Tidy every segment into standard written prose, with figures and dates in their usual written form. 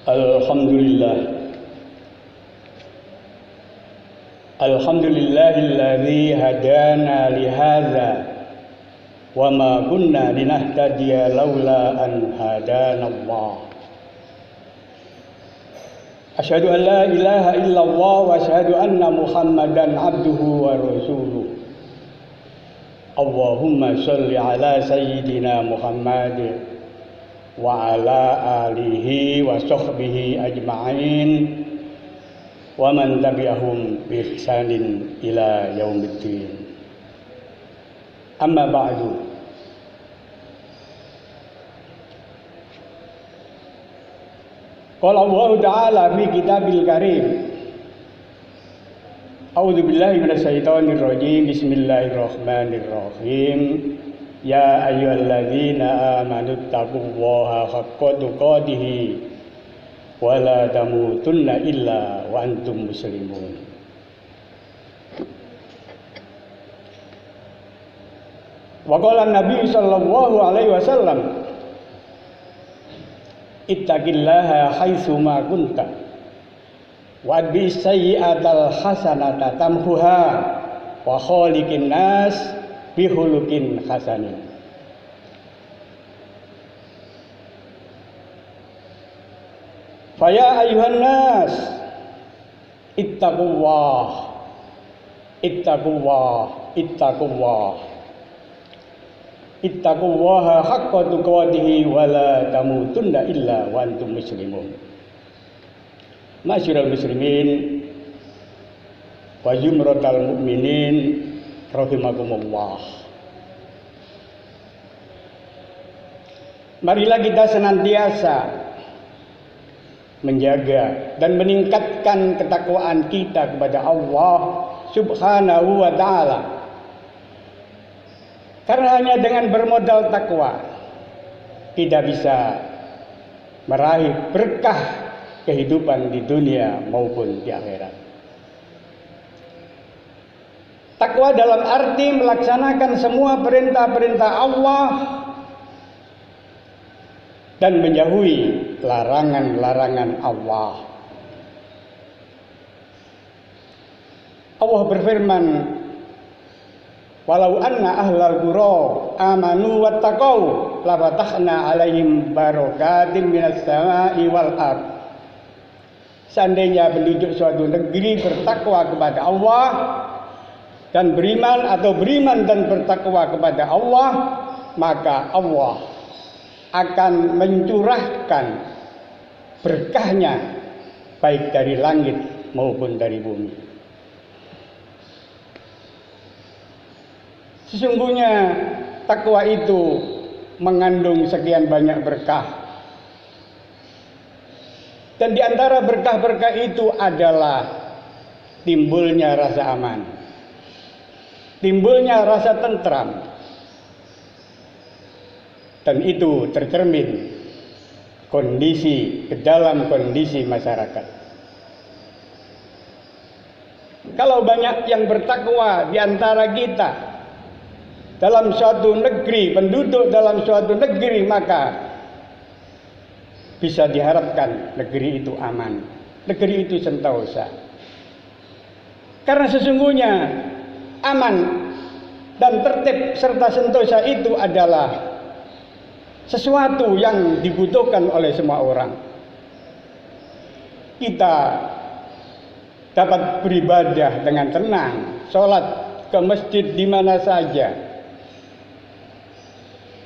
Alhamdulillah. Alhamdulillahilladzi hadana li hadza wa ma kunna linahtadiya laula an hadana Allah. Asyhadu an la ilaha illallah wa asyhadu anna Muhammadan abduhu wa rasuluh. Allahumma shalli ala sayyidina Muhammad wa ala alihi wa sahbihi ajma'in wa man tabi'ahum bi ihsanin ila yaumiddin. Amma ba'du. Qala Allah Ta'ala fi kitabil karim. A'udzu billahi minasy syaithanir rajim. Bismillahirrahmanirrahim. Ya ayyuhalladzina amanu taqullaha haqqa tuqatih wa la tamutunna illa wa antum muslimun. Wa qala Nabi sallallahu alaihi wasallam, ittaqillaha haitsu ma kunta wa bi sayyi'atal hasanata tamhuha wa khaliqin nas bihulukin hasanin. Faya ayuhan nas ittaqullah ittaqullah ittaqullah ittaqullaha haqqa tuqatih wa la tamutunna illa wa antum muslimun. Ma'asyiral muslimin wa jumratal mu'minin rahimakumullah. Marilah kita senantiasa menjaga dan meningkatkan ketakwaan kita kepada Allah Subhanahu wa ta'ala. Karena hanya dengan bermodal takwa kita bisa meraih berkah kehidupan di dunia maupun di akhirat. Takwa dalam arti melaksanakan semua perintah-perintah Allah dan menjauhi larangan-larangan Allah. Allah berfirman, walau anna ahlal qura amanu wattaqau la fatahna alaihim barakatim minas sama'i wal ard. Seandainya penduduk suatu negeri bertakwa kepada Allah dan beriman dan bertakwa kepada Allah, maka Allah akan mencurahkan berkahnya baik dari langit maupun dari bumi. Sesungguhnya takwa itu mengandung sekian banyak berkah. Dan di antara berkah-berkah itu adalah timbulnya rasa aman, timbulnya rasa tentram, dan itu tercermin ke dalam kondisi masyarakat. Kalau banyak yang bertakwa di antara kita dalam suatu negeri, penduduk dalam suatu negeri, maka bisa diharapkan negeri itu aman, negeri itu sentosa. Karena sesungguhnya aman dan tertib serta sentosa itu adalah sesuatu yang dibutuhkan oleh semua orang. Kita dapat beribadah dengan tenang, sholat ke masjid di mana saja,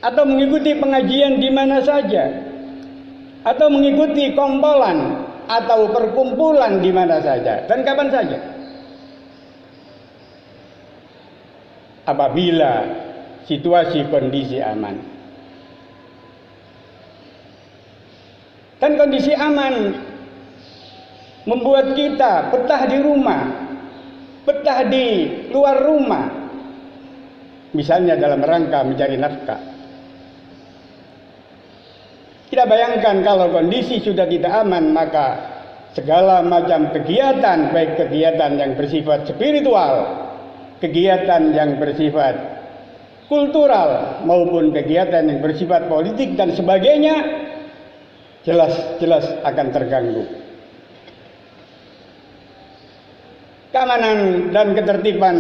atau mengikuti pengajian di mana saja, atau mengikuti kompolan atau perkumpulan di mana saja dan kapan saja, apabila situasi kondisi aman. Dan kondisi aman membuat kita betah di rumah, betah di luar rumah, misalnya dalam rangka mencari nafkah. Kita bayangkan kalau kondisi sudah tidak aman, maka segala macam kegiatan, baik kegiatan yang bersifat spiritual, kegiatan yang bersifat kultural, maupun kegiatan yang bersifat politik dan sebagainya, jelas-jelas akan terganggu. Keamanan dan ketertiban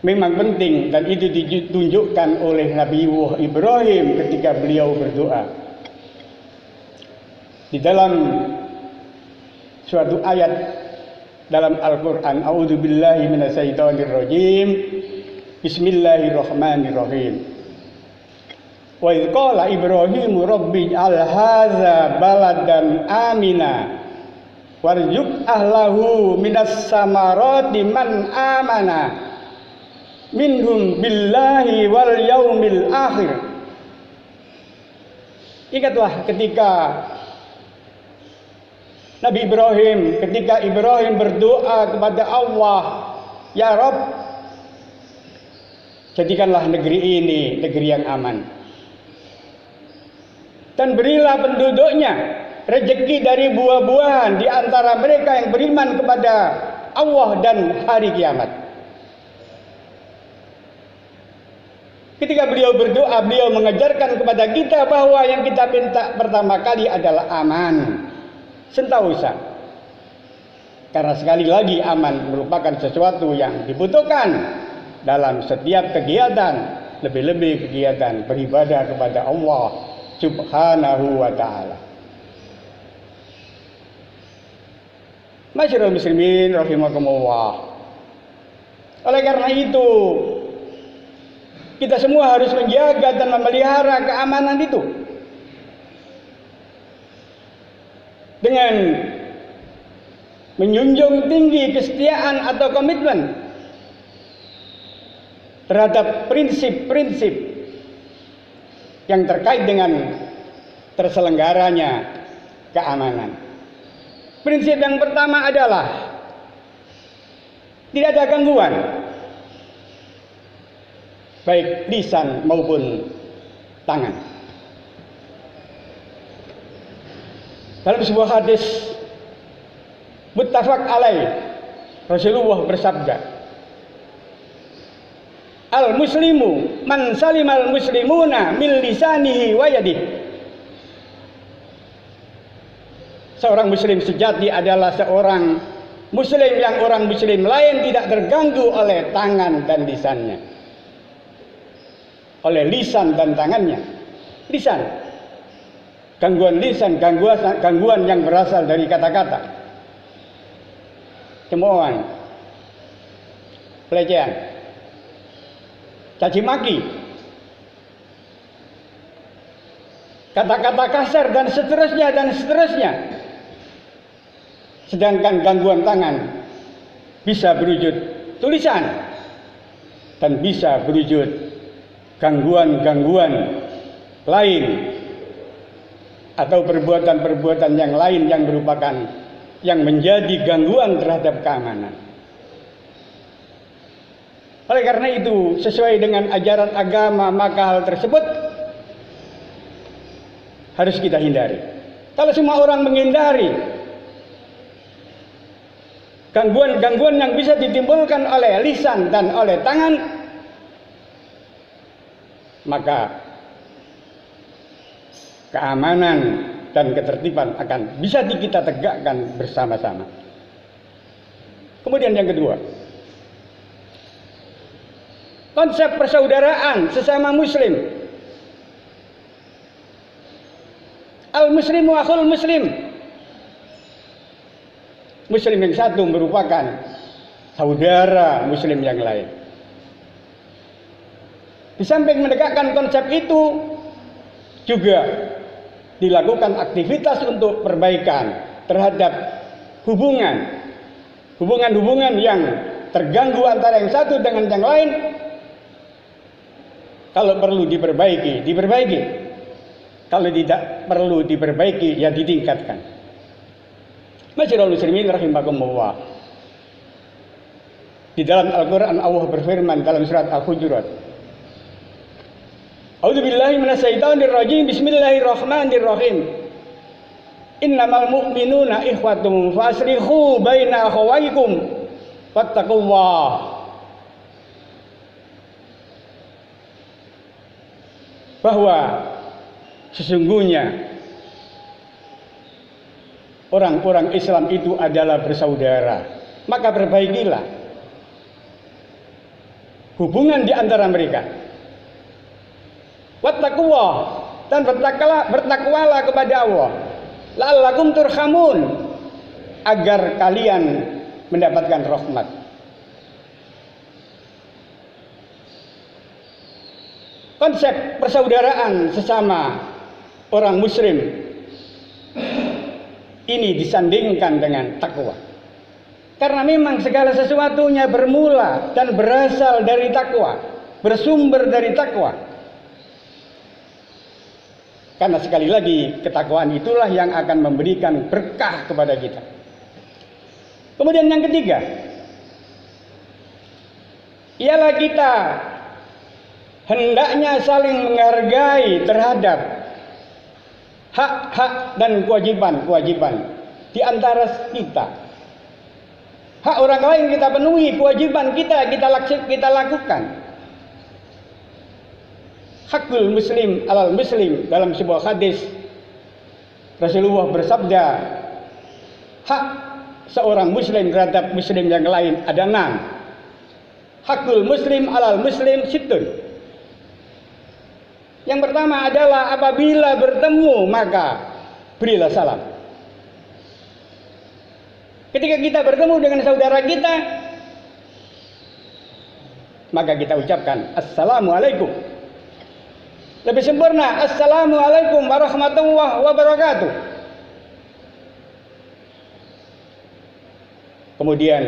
memang penting, dan itu ditunjukkan oleh Nabi Ibrahim ketika beliau berdoa. Di dalam suatu ayat dalam Al-Quran, A'udzubillahi minasyaitonirrajim, Bismillahirrahmanirrahim. Wa idh qala Ibrahimu rabbi ij'al hadza baladan amina warzuq ahlahu minas samarati man amana minhum billahi wal yaumil akhir. Ingatlah ketika Nabi Ibrahim, ketika Ibrahim berdoa kepada Allah, ya Rabb, jadikanlah negeri ini negeri yang aman, dan berilah penduduknya rezeki dari buah-buahan di antara mereka yang beriman kepada Allah dan hari kiamat. Ketika beliau berdoa, beliau mengajarkan kepada kita bahwa yang kita minta pertama kali adalah aman, sentosa. Karena sekali lagi aman merupakan sesuatu yang dibutuhkan dalam setiap kegiatan, lebih-lebih kegiatan beribadah kepada Allah Subhanahu wa ta'ala. Masyarul muslimin rahimakumullah. Oleh karena itu, kita semua harus menjaga dan memelihara keamanan itu dengan menjunjung tinggi kesetiaan atau komitmen terhadap prinsip-prinsip yang terkait dengan terselenggaranya keamanan. Prinsip yang pertama adalah tidak ada gangguan, baik lisan maupun tangan. Dalam sebuah hadis muttafaq alaih, Rasulullah bersabda, al-muslimu man salimal muslimuna min lisanihi wa yadihi. Seorang muslim sejati adalah seorang muslim yang orang muslim lain tidak terganggu oleh tangan dan lisannya. Oleh lisan dan tangannya. Lisan, gangguan lisan, gangguan yang berasal dari kata-kata, cemoohan, pelecehan, caci maki, kata-kata kasar dan seterusnya dan seterusnya. Sedangkan gangguan tangan bisa berwujud tulisan dan bisa berwujud gangguan-gangguan lain atau perbuatan-perbuatan yang lain yang merupakan yang menjadi gangguan terhadap keamanan. Oleh karena itu, sesuai dengan ajaran agama, maka hal tersebut harus kita hindari. Kalau semua orang menghindari gangguan-gangguan yang bisa ditimbulkan oleh lisan dan oleh tangan, maka keamanan dan ketertiban akan bisa kita tegakkan bersama-sama. Kemudian yang kedua, konsep persaudaraan sesama muslim. Al-muslimu akhul muslim. Muslim yang satu merupakan saudara muslim yang lain. Di samping menegakkan konsep itu, juga dilakukan aktivitas untuk perbaikan terhadap hubungan yang terganggu antara yang satu dengan yang lain. Kalau perlu diperbaiki, diperbaiki. Kalau tidak perlu diperbaiki, ya ditingkatkan. Masyarul muslimin rahimakumullah. Di dalam Al-Quran Allah berfirman dalam surat Al-Hujurat, A'udzubillahi minasyaitonirrajim, Bismillahirrahmanirrahim. Innamal mu'minuna ikhwatum faslihu baina akhawaykum wattaqullah. Bahwa sesungguhnya orang-orang Islam itu adalah bersaudara, maka perbaikilah hubungan di antara mereka. Wattaqullah, dan bertakwalah kepada Allah. La'allakum turhamun, agar kalian mendapatkan rahmat. Konsep persaudaraan sesama orang muslim ini disandingkan dengan takwa. Karena memang segala sesuatunya bermula dan berasal dari takwa, bersumber dari takwa. Karena sekali lagi ketakwaan itulah yang akan memberikan berkah kepada kita. Kemudian yang ketiga, ialah kita hendaknya saling menghargai terhadap hak-hak dan kewajiban-kewajiban di antara kita. Hak orang lain kita penuhi, kewajiban kita lakukan. Hakul muslim alal muslim, dalam sebuah hadis Rasulullah bersabda, hak seorang muslim terhadap muslim yang lain ada 6. Hakul muslim alal muslim sittun. Yang pertama adalah apabila bertemu maka berilah salam. Ketika kita bertemu dengan saudara kita, maka kita ucapkan assalamualaikum. Lebih sempurna, assalamualaikum warahmatullahi wabarakatuh. Kemudian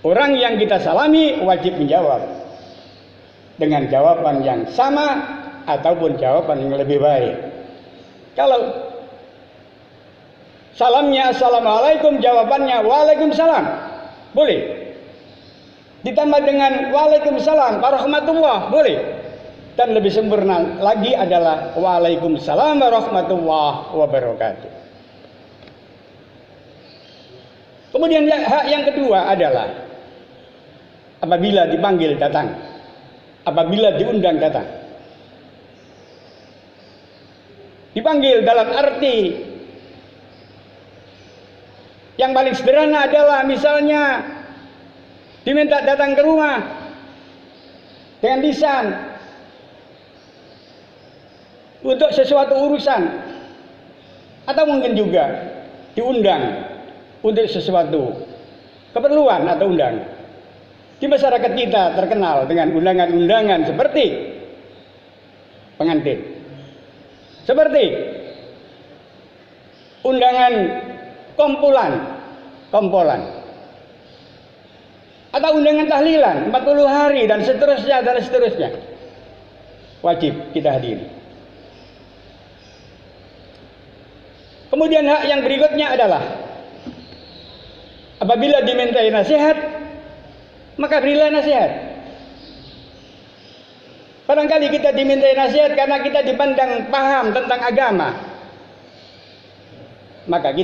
orang yang kita salami wajib menjawab dengan jawaban yang sama ataupun jawaban yang lebih baik. Kalau salamnya assalamualaikum, jawabannya waalaikumsalam, boleh. Ditambah dengan waalaikumsalam warahmatullah, boleh. Dan lebih sempurna lagi adalah waalaikumsalam warahmatullahi wabarakatuh. Kemudian hak yang kedua adalah apabila dipanggil datang, apabila diundang datang. Dipanggil dalam arti yang paling sederhana adalah misalnya diminta datang ke rumah dengan lisan untuk sesuatu urusan, atau mungkin juga diundang untuk sesuatu keperluan atau undangan. Di masyarakat kita terkenal dengan undangan-undangan seperti pengantin, seperti undangan kompolan, atau undangan tahlilan 40 hari dan seterusnya. Wajib kita hadiri. Kemudian hak yang berikutnya adalah apabila dimintai nasihat, maka berilah nasihat. Barangkali kita dimintai nasihat karena kita dipandang paham tentang agama, maka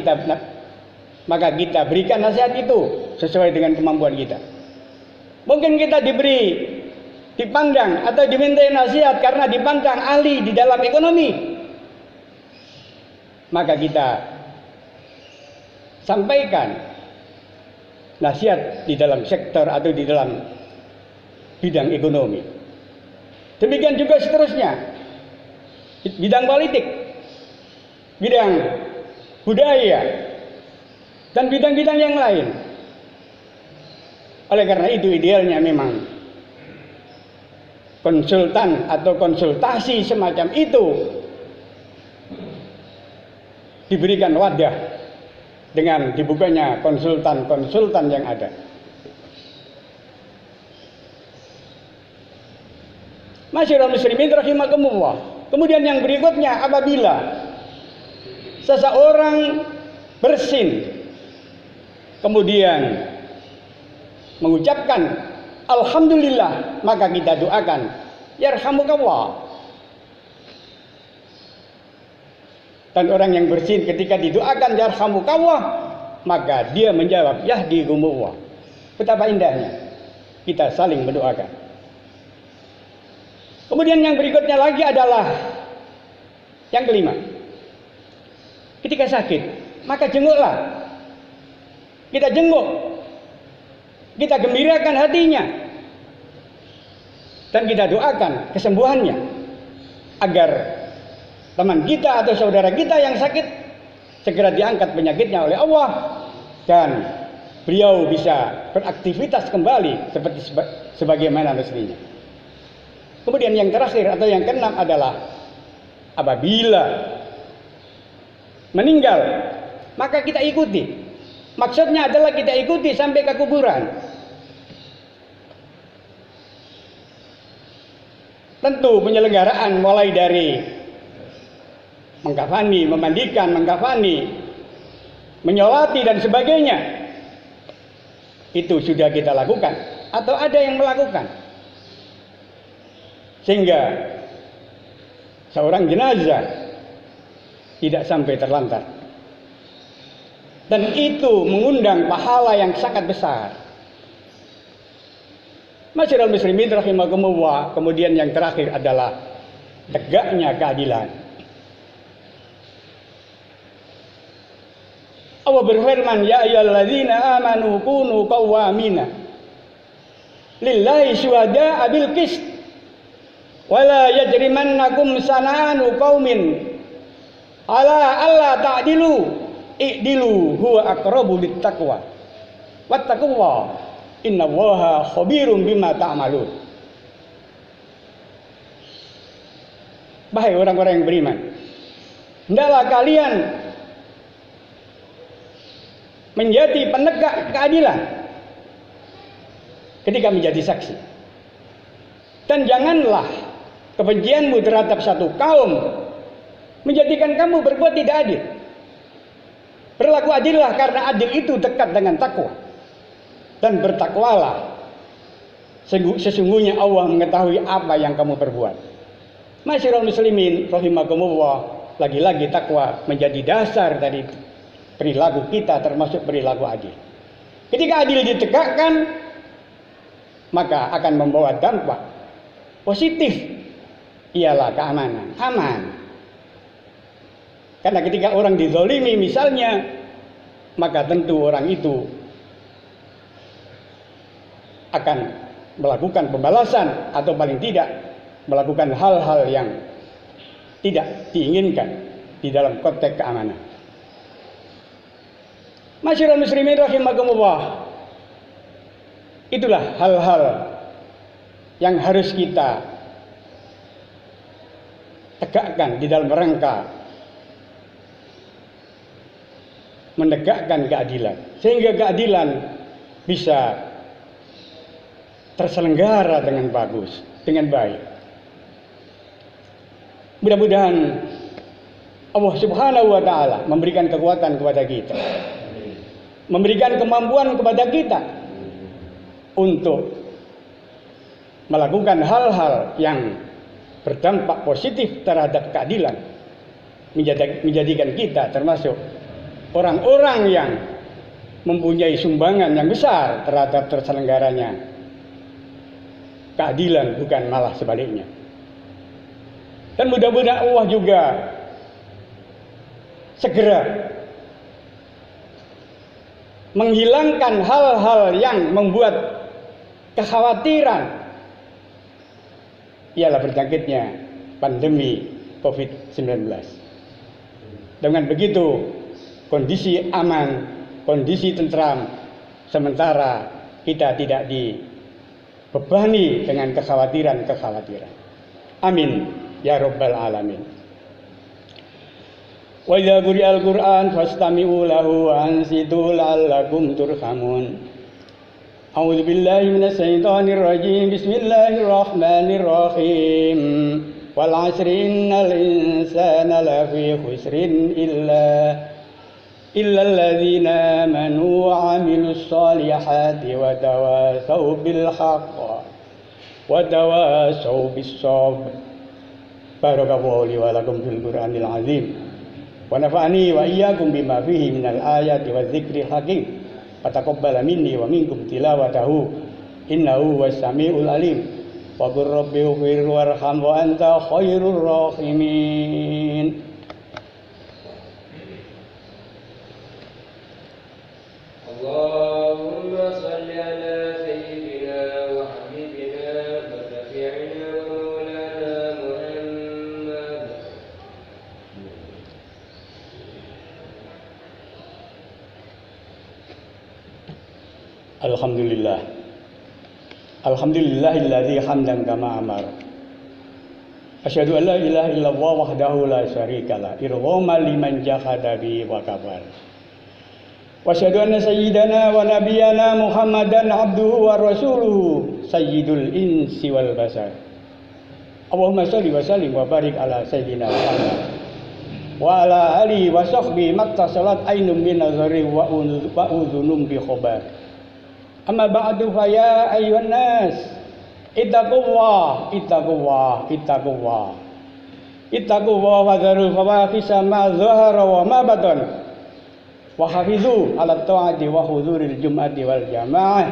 kita berikan nasihat itu sesuai dengan kemampuan kita. Mungkin kita dipandang atau dimintai nasihat karena dipandang ahli di dalam ekonomi, maka kita sampaikan nasihat di dalam sektor atau di dalam bidang ekonomi. Demikian juga seterusnya, bidang politik, bidang budaya, dan bidang-bidang yang lain. Oleh karena itu idealnya memang konsultan atau konsultasi semacam itu diberikan wadah dengan dibukanya konsultan-konsultan yang ada. Masyaallah muslimin rahimakumullah. Kemudian yang berikutnya, apabila seseorang bersin kemudian mengucapkan alhamdulillah, maka kita doakan yarhamukallah. Dan orang yang bersin ketika didoakan yarhamukallah, maka dia menjawab yahdikumullah. Betapa indahnya kita saling mendoakan. Kemudian yang berikutnya lagi adalah Yang kelima, ketika sakit, maka jenguklah. Kita jenguk, kita gembirakan hatinya, dan kita doakan kesembuhannya, agar teman kita atau saudara kita yang sakit segera diangkat penyakitnya oleh Allah, dan beliau bisa beraktivitas kembali seperti sebagaimana mestinya. Kemudian yang terakhir atau yang keenam adalah apabila meninggal, maka kita ikuti. Maksudnya adalah kita ikuti sampai ke kuburan. Tentu penyelenggaraan mulai dari mengkafani, memandikan, mengkafani, menyolati dan sebagainya, itu sudah kita lakukan atau ada yang melakukan, sehingga seorang jenazah tidak sampai terlantar, dan itu mengundang pahala yang sangat besar. Masyarul muslimin rahimakumullah. Kemudian yang terakhir adalah tegaknya keadilan. Allah berfirman, ya ayyuhalladzina amanu kunu qawwamina lillahi syuhada'a bil qist wala yajrimannakum sana'anu qaumin ala alla ta'dilu i'dilu huwa aqrabu littaqwa wattaqullaha innallaha khabirum bima ta'malun. Bahai orang-orang yang beriman, hendaklah kalian menjadi penegak keadilan ketika menjadi saksi, dan janganlah kebencianmu terhadap satu kaum menjadikan kamu berbuat tidak adil. Berlaku adillah, karena adil itu dekat dengan takwa, dan bertakwalah, sesungguhnya Allah mengetahui apa yang kamu perbuat. Masyarul muslimin rahimakumullah, lagi-lagi takwa menjadi dasar dari perilaku kita, termasuk perilaku adil. Ketika adil ditegakkan, maka akan membawa dampak positif, ialah keamanan, aman. Karena ketika orang dizolimi misalnya, maka tentu orang itu akan melakukan pembalasan, atau paling tidak melakukan hal-hal yang tidak diinginkan di dalam konteks keamanan. Masyarul muslimin rahimakumullah, itulah hal-hal yang harus kita tegakkan di dalam rangka menegakkan keadilan, sehingga keadilan bisa terselenggara dengan bagus, dengan baik. Mudah-mudahan Allah Subhanahu wa Ta'ala memberikan kekuatan kepada kita, memberikan kemampuan kepada kita untuk melakukan hal-hal yang berdampak positif terhadap keadilan, menjadikan kita termasuk orang-orang yang mempunyai sumbangan yang besar terhadap terselenggaranya keadilan, bukan malah sebaliknya. Dan mudah-mudahan Allah juga segera menghilangkan hal-hal yang membuat kekhawatiran, ialah berjangkitnya pandemi COVID-19. Dengan begitu kondisi aman, kondisi tentram, sementara kita tidak dibebani dengan kekhawatiran-kekhawatiran. Amin ya rabbal alamin. Wa idza quri'al Qur'an fastami'u lahu wa ansitu la'allakum turhamun. A'udzu billahi minasy syaithanir rajim. Bismillahirrahmanirrahim. Wal 'asri innal insana lafi khusrin illa alladzina amanu wa 'amilus solihati wa tawasaw bil haqq wa tawasaw bis sabr. Barakallahu li wa lakum fil Qur'anil 'azim. Wa nafa'ani wa iyyakum bima fihi minal ayati wa dzikril hakim. Fataqabbal minni wa minkum tilawatahu innahu was samiul alim. wa qur rabbi ighfir warham wa anta khairur rahimin. Allahumma salli ala sayyidina wa habibina wa syafi'ina wa maulana Muhammad. Alhamdulillah. Alhamdulillahilladzi hamdan kama amar. Asyhadu an la ilaha illallah wahdahu la syarikalah. Irghama liman jahada bi wa kafar. Wa asyhadu anna sayyidana wa nabiyyana Muhammadan abduhu wa rasuluhu sayyidul insi wal basar. Allahumma shalli wa sallim wa barik ala sayyidina Muhammad wa ala alihi wa sahbihi mattasalat ainum min nazari wa udhunum bi khabar. Amma ba'du fa ya ayyuhan nas ittaqullah wa dharul fawahisha ma dhahara wa ma batan wa hafizu ala ta'ati wa huduril jum'ati wal jamaah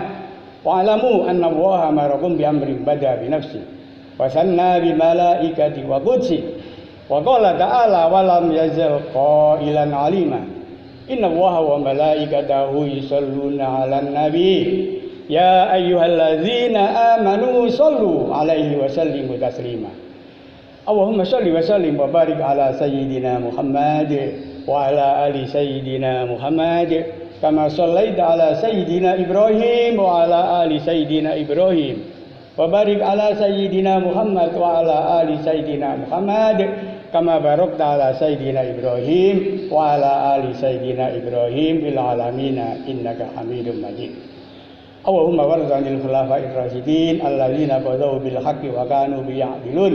wa alamu anna Allaha amarakum bi amrin bada bi nafsi wa sanna bi malaikati wa qudsi wa qala ta'ala wa lam yazal qailan alima inna Allaha wa malaikatahu yusalluna 'alan nabi ya ayyuhalladzina amanu sallu 'alaihi wa sallimu taslima. Allahumma shalli wa sallim wa barik ala sayyidina Muhammad wa ala ali sayyidina Muhammad kama shallaita ala sayyidina Ibrahim wa ala ali sayyidina Ibrahim wa barik ala sayyidina Muhammad wa ala ali sayyidina Muhammad kama barakta ala sayyidina Ibrahim wa ala ali sayyidina Ibrahim fil alamin innaka Hamidum Majid. Allahumma warhamil khulafa'ir rasyidin alladzina qadaw bil haqqi wa kanu biya'dilun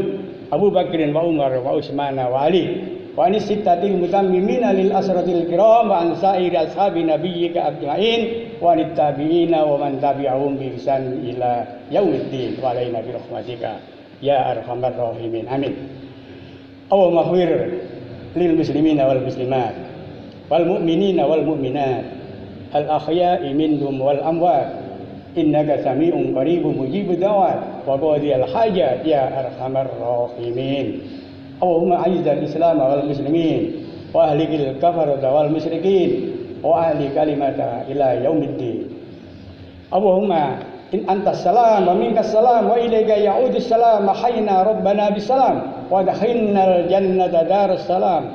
Abu Bakrin wa Umar wa Utsman wa Ali wa anis sittatil mutammimina lil asratil kiram wa an sa'iri ashabi nabiyyika ajma'in wa anit tabi'ina wa man tabi'ahum bi ihsan ila yaumiddin wa alaina bi rahmatika ya arhamar rahimin amin. Allahumma ighfir lil muslimina wal muslimat wal mu'minina wal mu'minat al ahya'i minhum wal amwat innaka sami'un qaribun mujibud da'wat wa qadiyal hajat ya arhamar rahimin. Allahumma a'izzal islam wal muslimin wa ahlikil kafarata wal musyrikin wa ahli kalimata ila yaumiddin. Allahumma in antas salam wa minkas salam wa ilayka ya'udus salam hayna rabbana bisalam wa dakhinal jannata darus salam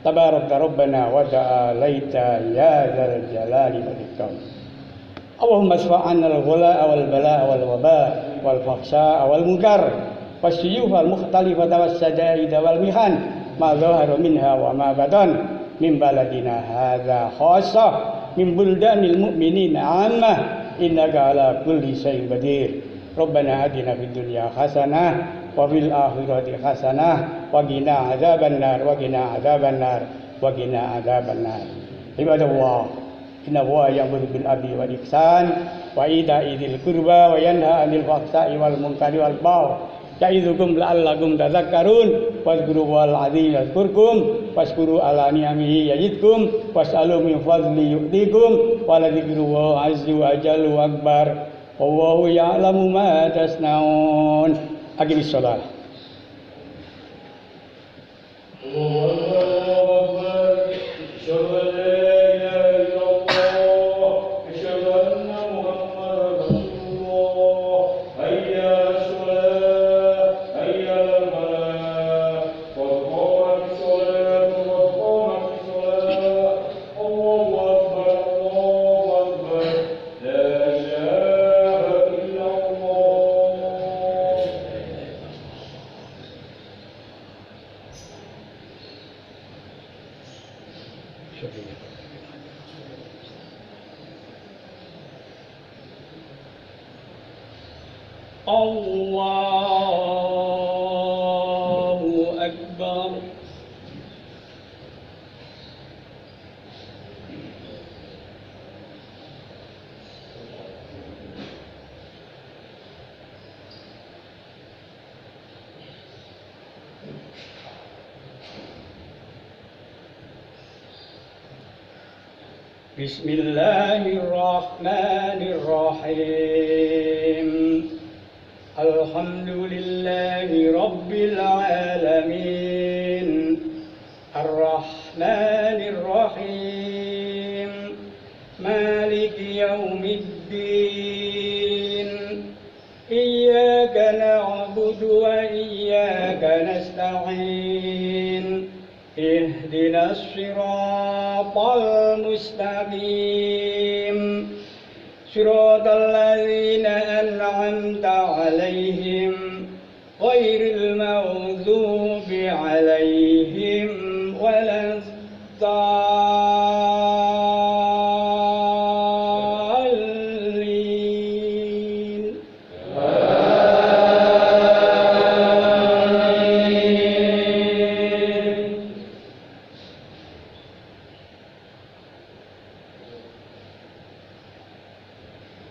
tabarakta rabbana wa ta'alaita ya dzal jalali wal ikram. Allahumma asfa'anna al-ghula'a wal bala'a wal waba' wal fahsya'a wal munkar wasyuyuf al mukhtalifata was sadaid wal mihan ma dhahara minha wa ma batan min baladina hadza khassah min buldanil mu'minina 'ammah innaka ala kulli syai'in qadir. Rabbana atina fid dunya hasanah wa fil akhirati hasanah wa qina adzabannar wa qina adzabannar wa qina adzabannar. Ibadallah inna Allaha ya'muru bil 'adli wal ihsan wa ita'i dzil qurba wa yanha 'anil fahsya'i wal munkari wal baghi ya'idzukum la'allakum tadhakkarun wazkurullahal 'azim yadhkurkum washkuru ala ni'amihi yazidkum was'alu min fadli yu'tikum wa la dzikrullahi 'azza wa jalla akbar wallahu ya'lamu ma tasnaun. Aqimis shalah. Allahu Akbar. Bismillahirrahmanirrahim. Alhamdulillahi Rabbil Alamin Ar-Rahmanir Rahim Maliki Yawmiddin Iyyaka na'budu wa iyyaka nasta'in Ihdinas siratal mustaqim Siratal ladzina an'amta 'alaihim ghairil maghdubi 'alaihim waladdallin.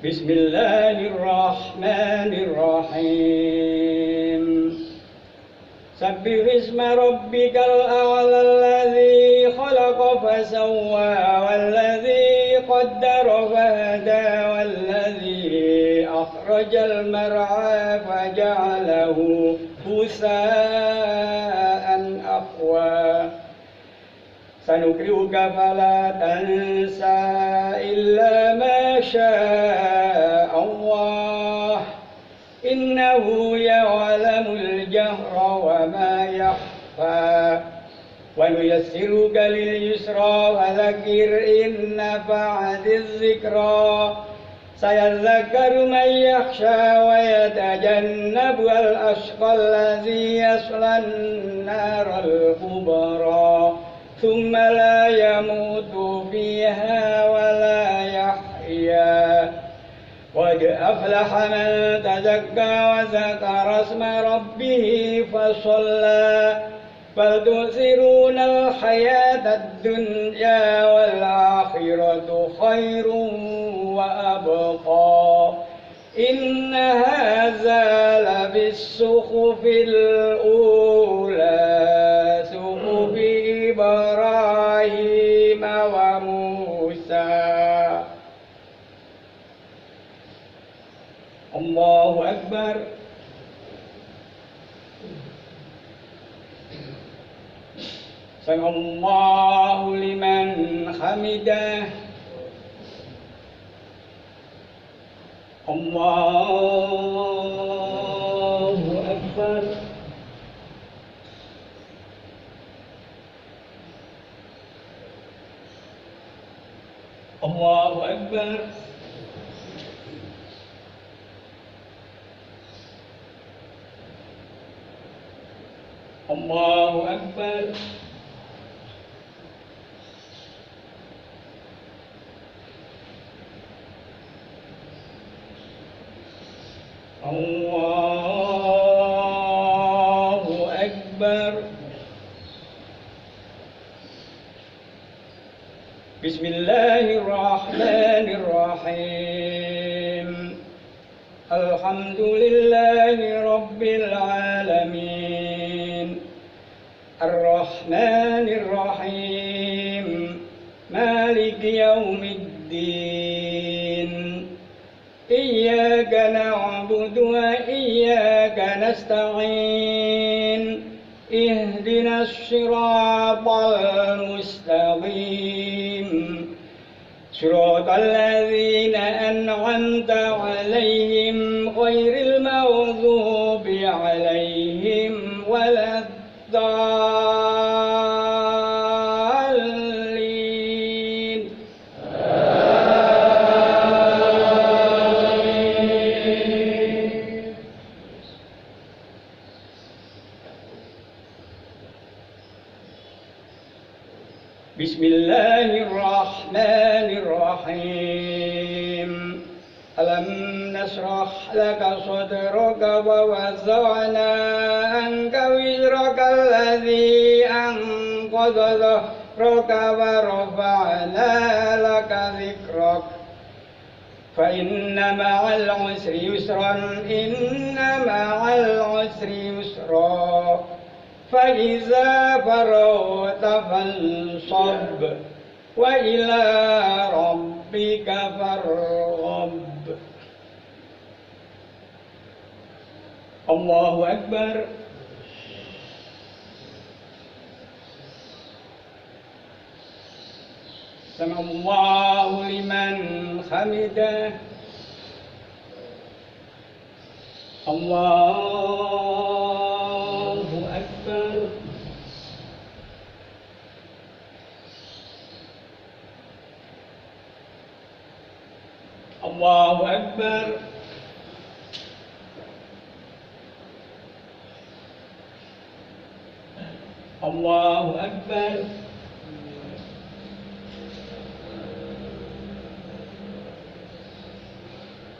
Bismillahirrahmanirrahim. Sabbih isma rabbikal a'la alladzi khalaqa fasawwa walladzi qaddara fahada walladzi akhrajal mar'a faja'alahu ghusaa'an ahwa. Sanukri'uka fala tansa illa ma syaa Allah innahu ya'lamul jahra wa ma yakhfa wa nuyassiruka lil yusra fadzakkir in nafa'atiz dzikra sayadzakkaru man yakhsha wa yatajannabu al ashqal ladzi yaslan naral kubra thumma la yamutu fiha wa la yahya. Qad aflaha man tazakka wa zakara asma rabbih fasalla bal tu'thiruna al-hayata ad-dunya wal akhiratu khairun wa abqa. Inna hadza labis suhufil ula suhufi Ibrahim wa Musa. Allahu Akbar. Sami'allahu liman hamidah. Allahu Akbar. Allahu Akbar. Allahu Akbar. Allahu Akbar. Bismillahirrahmanirrahim. Alhamdulillahi Rabbil Alamin Ar-Rahmanir Rahim Maliki Yawmiddin Iyyaka na'budu wa iyyaka nasta'in Ihdinas siratal mustaqim Siratal ladzina an'amta 'alaihim ghairil maghdubi 'alaihim waladdallin. Bismillahirrahmanirrahim. Alam nasrah laka sadraka wa wada'na anka wizraka alladhi anqadha dhahraka wa rafa'na laka dhikrak fa inna ma'al usri yusran inna ma'al usri yusra fa iza faragta fansab wa ila rabbika farghab. Allahu Akbar. Sami'allahu liman hamidah. Allahu Akbar. Allahu Akbar. Allahu Akbar.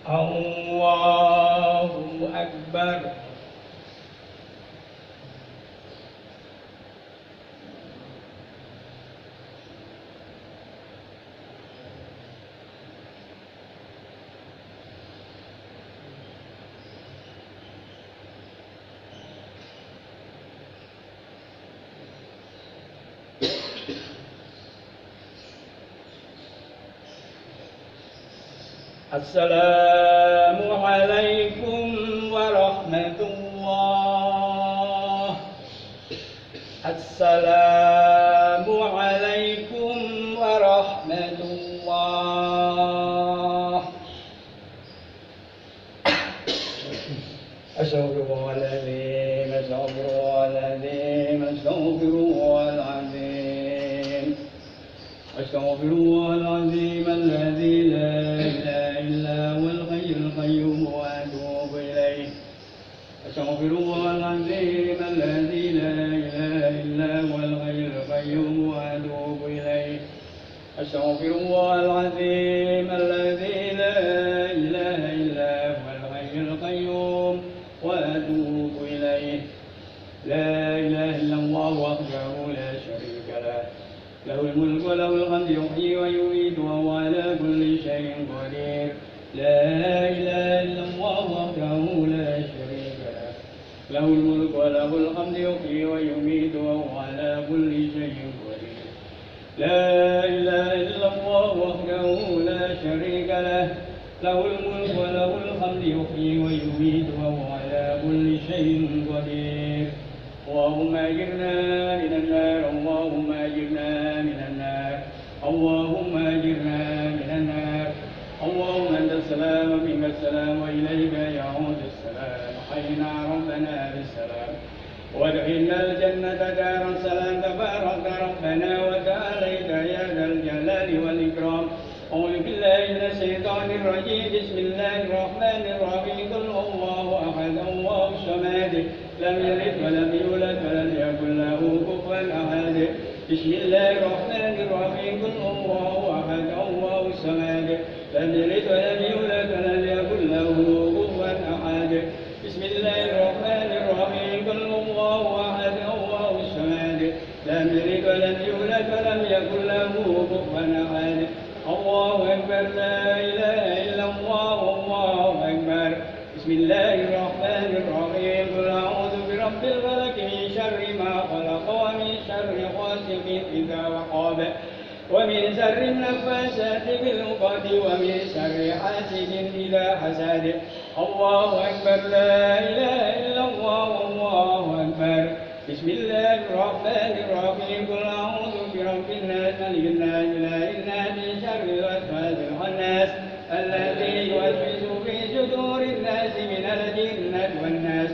Allahu Akbar. Assalamualaikum warahmatullah. Assalamualaikum warahmatullah. Astaghfirullahaladzim, astaghfirullahaladzim, astaghfirullahaladzim. Astaghfirullahaladzim alladzi la ilaha illa huwal hayyul qayyum wa atubu ilaih. Astaghfirullahaladzim alladzi la ilaha illa huwal hayyul qayyum wa atubu ilaih. Astaghfirullahaladzim alladzi la ilaha illa huwal hayyul qayyum wa atubu ilaih. La ilaha illallah wahdahu la syarika lah. له الملك وله الحمد يحيي ويميت وهو على كل شيء قدير. لا إله إلا الله وحده لا شريك له. له الملك وله الحمد يحيي ويميت وهو على كل شيء قدير. لا إله إلا الله وحده لا شريك له. له الملك وله الحمد يحيي ويميت وهو على كل شيء قدير. اللهم أجرنا من النار. اللهم أجرنا من النار. اللهم أجرنا من النار. اللهم أنت السلام ومنك السلام وإليك يعود السلام. حينا ربنا بالسلام وادخلنا الجنة دار السلام. تبارك ربنا وتعاليت يا ذا الجلال والإكرام. أعوذ بالله من الشيطان الرجيم. بسم الله الرحمن الرحيم. قل هو الله أحد الله الصمد لم يلد ولم يولد ولم يكن له كفوا أحد. بسم الله الرحمن الرحيم. قل هو الله أحد الله الصمد لم يلد ولم يولد ولم يكن له كفوا أحد. بسم الله الرحمن الرحيم. قل هو الله أحد الله الصمد لم يلد ولم يولد ولم يكن له كفوا أحد. الله أكبر. لا إله إلا الله. الله أكبر. بسم الله الرحمن الرحيم. قل أعوذ برب الفلق من شر ما خلق ومن شر غاسق إذا وقب ومن شر النفاثات في العقد ومن شر حاسد إذا حسد. الله أكبر. لا إله إلا الله. الله أكبر. بسم الله الرحمن الرحيم. قل أعوذ برب الناس ملك الناس إله الناس من شر الوسواس الخناس الذي يوسوس في صدور الناس من الجنة والناس.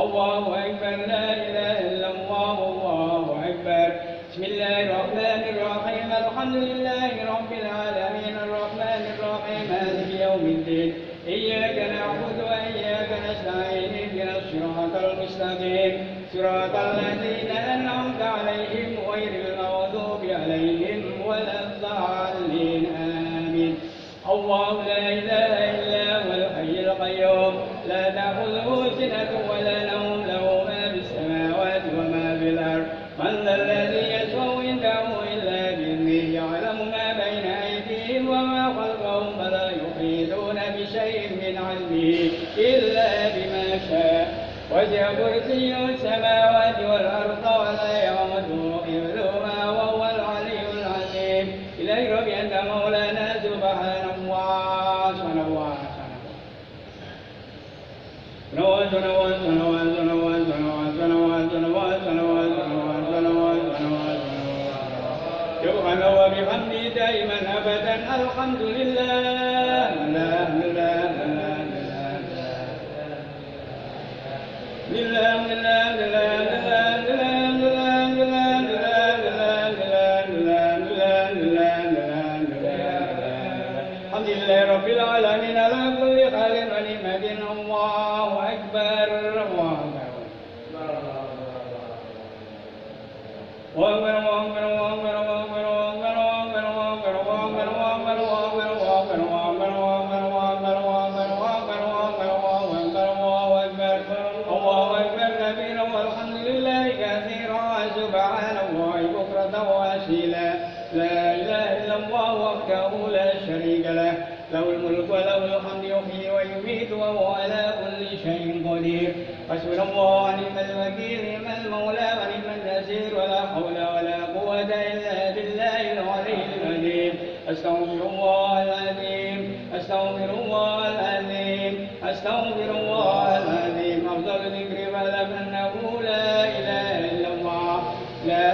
الله أكبر. لا إله إلا الله. الله أكبر. بسم الله الرحمن الرحيم. الحمد لله رب العالمين الرحمن الرحيم مالك يوم الدين. إياك نعبد وإياك نستعين. اهدنا الصراط المستقيم صراط الذين أنعمت عليهم غير المغضوب عليهم ولا الضالين. آمين. الله لا إله إلا هو الحي القيوم لا تأخذه سنة ولا نوم له ما في السماوات وما في الأرض. من ذا الذي يشفع عنده إلا بإذنه. يعلم ما بين أيديهم وما خلفهم فلا يحيطون بشيء من علمه إلا بما شاء. وسع كرسيه السماوات والأرض ولا يؤوده حفظهما وهو العلي العظيم. إليه ربي أنت مولانا. سبحان الله. سبحان الله. سبحان الله. سبحانه وبحمده دائما أبدا الحمد لله الحمد لله رب العالمين على كل حال ونعمة الله أكبر سبحان الله بكرة وأصيلا لا إله إلا الله وحده لا شريك له له الملك وله الحمد يحيي ويميت وهو على كل شيء قدير حسبنا الله ونعم الوكيل نعم المولى ونعم النصير ولا حول ولا قوة إلا بالله العلي العظيم أستغفر الله العظيم أستغفر الله العظيم أستغفر الله العظيم أفضل ذكر فلم أنه لا إله إلا الله لا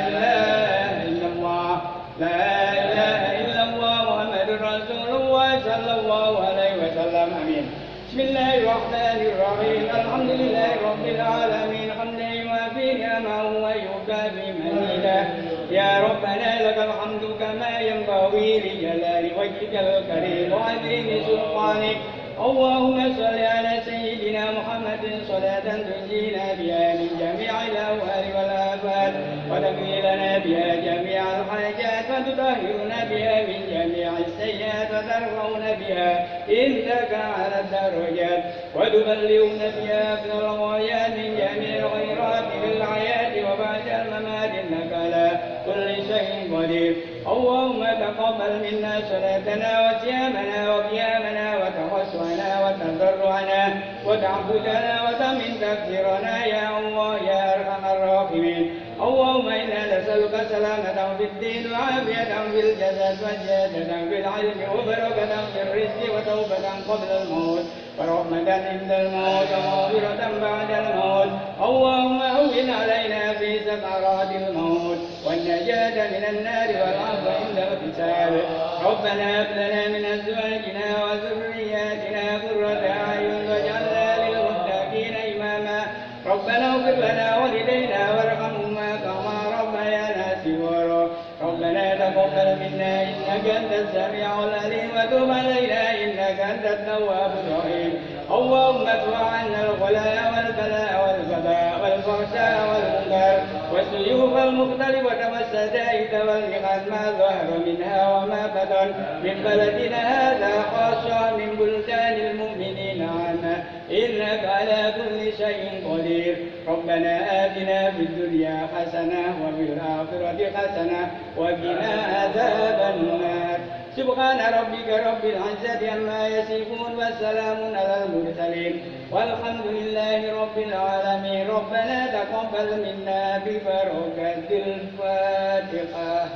إله إلا الله لا إله إلا الله محمد رسول الله صلى الله عليه وسلم آمين بسم الله الرحمن الرحيم الحمد لله رب العالمين حمدا يوافي نعمه ويكافي مزيدا يا ربنا لك الحمد كما ينبغي لجلال وجهك الكريم وعظيم سلطانك اللهم صل على سيدنا محمد صلاة تنجينا بها من جميع الأهوال والآفات وتقضي لنا بها جميع الحاجات وتطهرنا بها من جميع السيئات وترفعنا بها إنك على الدرجات وتبلغنا بها أفضل الغايات من جميع الخيرات في الحياة وبعد الممات إنك على كل شيء قدير اللهم تقبل منا صلاتنا وصيامنا وقيامنا وتوسلنا وتضرعنا وتعبدنا وتمن تكثيرنا يا الله يا أرحم الراحمين اللهم إنا نسألك سلامة في الدين وعافية في الجسد وزيادة في العلم وبركة في الرزق وتوبة قبل الموت ورحمة عند الموت ومغفرة بعد الموت اللهم هون علينا في سكرات الموت والنجاة من النار والعفو عند الاغتسال ربنا هب لنا من أزواجنا وذرياتنا قرة أعين واجعلنا للمتقين إماما ربنا اغفر لنا ولدينا وارحمهما كما ربيانا صغارا ربنا تقبل منا إنك أنت السميع العليم وتب علينا إنك أنت التواب الرحيم اللهم ادفع عنا الغلاء والبلاء والوباء والفحشاء والمنكر والسيوف المختلفة والسدائد والمحن ما ظهر منها وما بطن من بلدنا هذا خاصة من بلدان المؤمنين عنا إنك على كل شيء قدير ربنا آتنا في الدنيا حسنة وفي الآخرة حسنة وقنا عذاب النار سبحان ربك رب العزة عما يصفون وسلام على المرسلين والحمد لله رب العالمين ربنا تقبل منا ببركة الفاتحة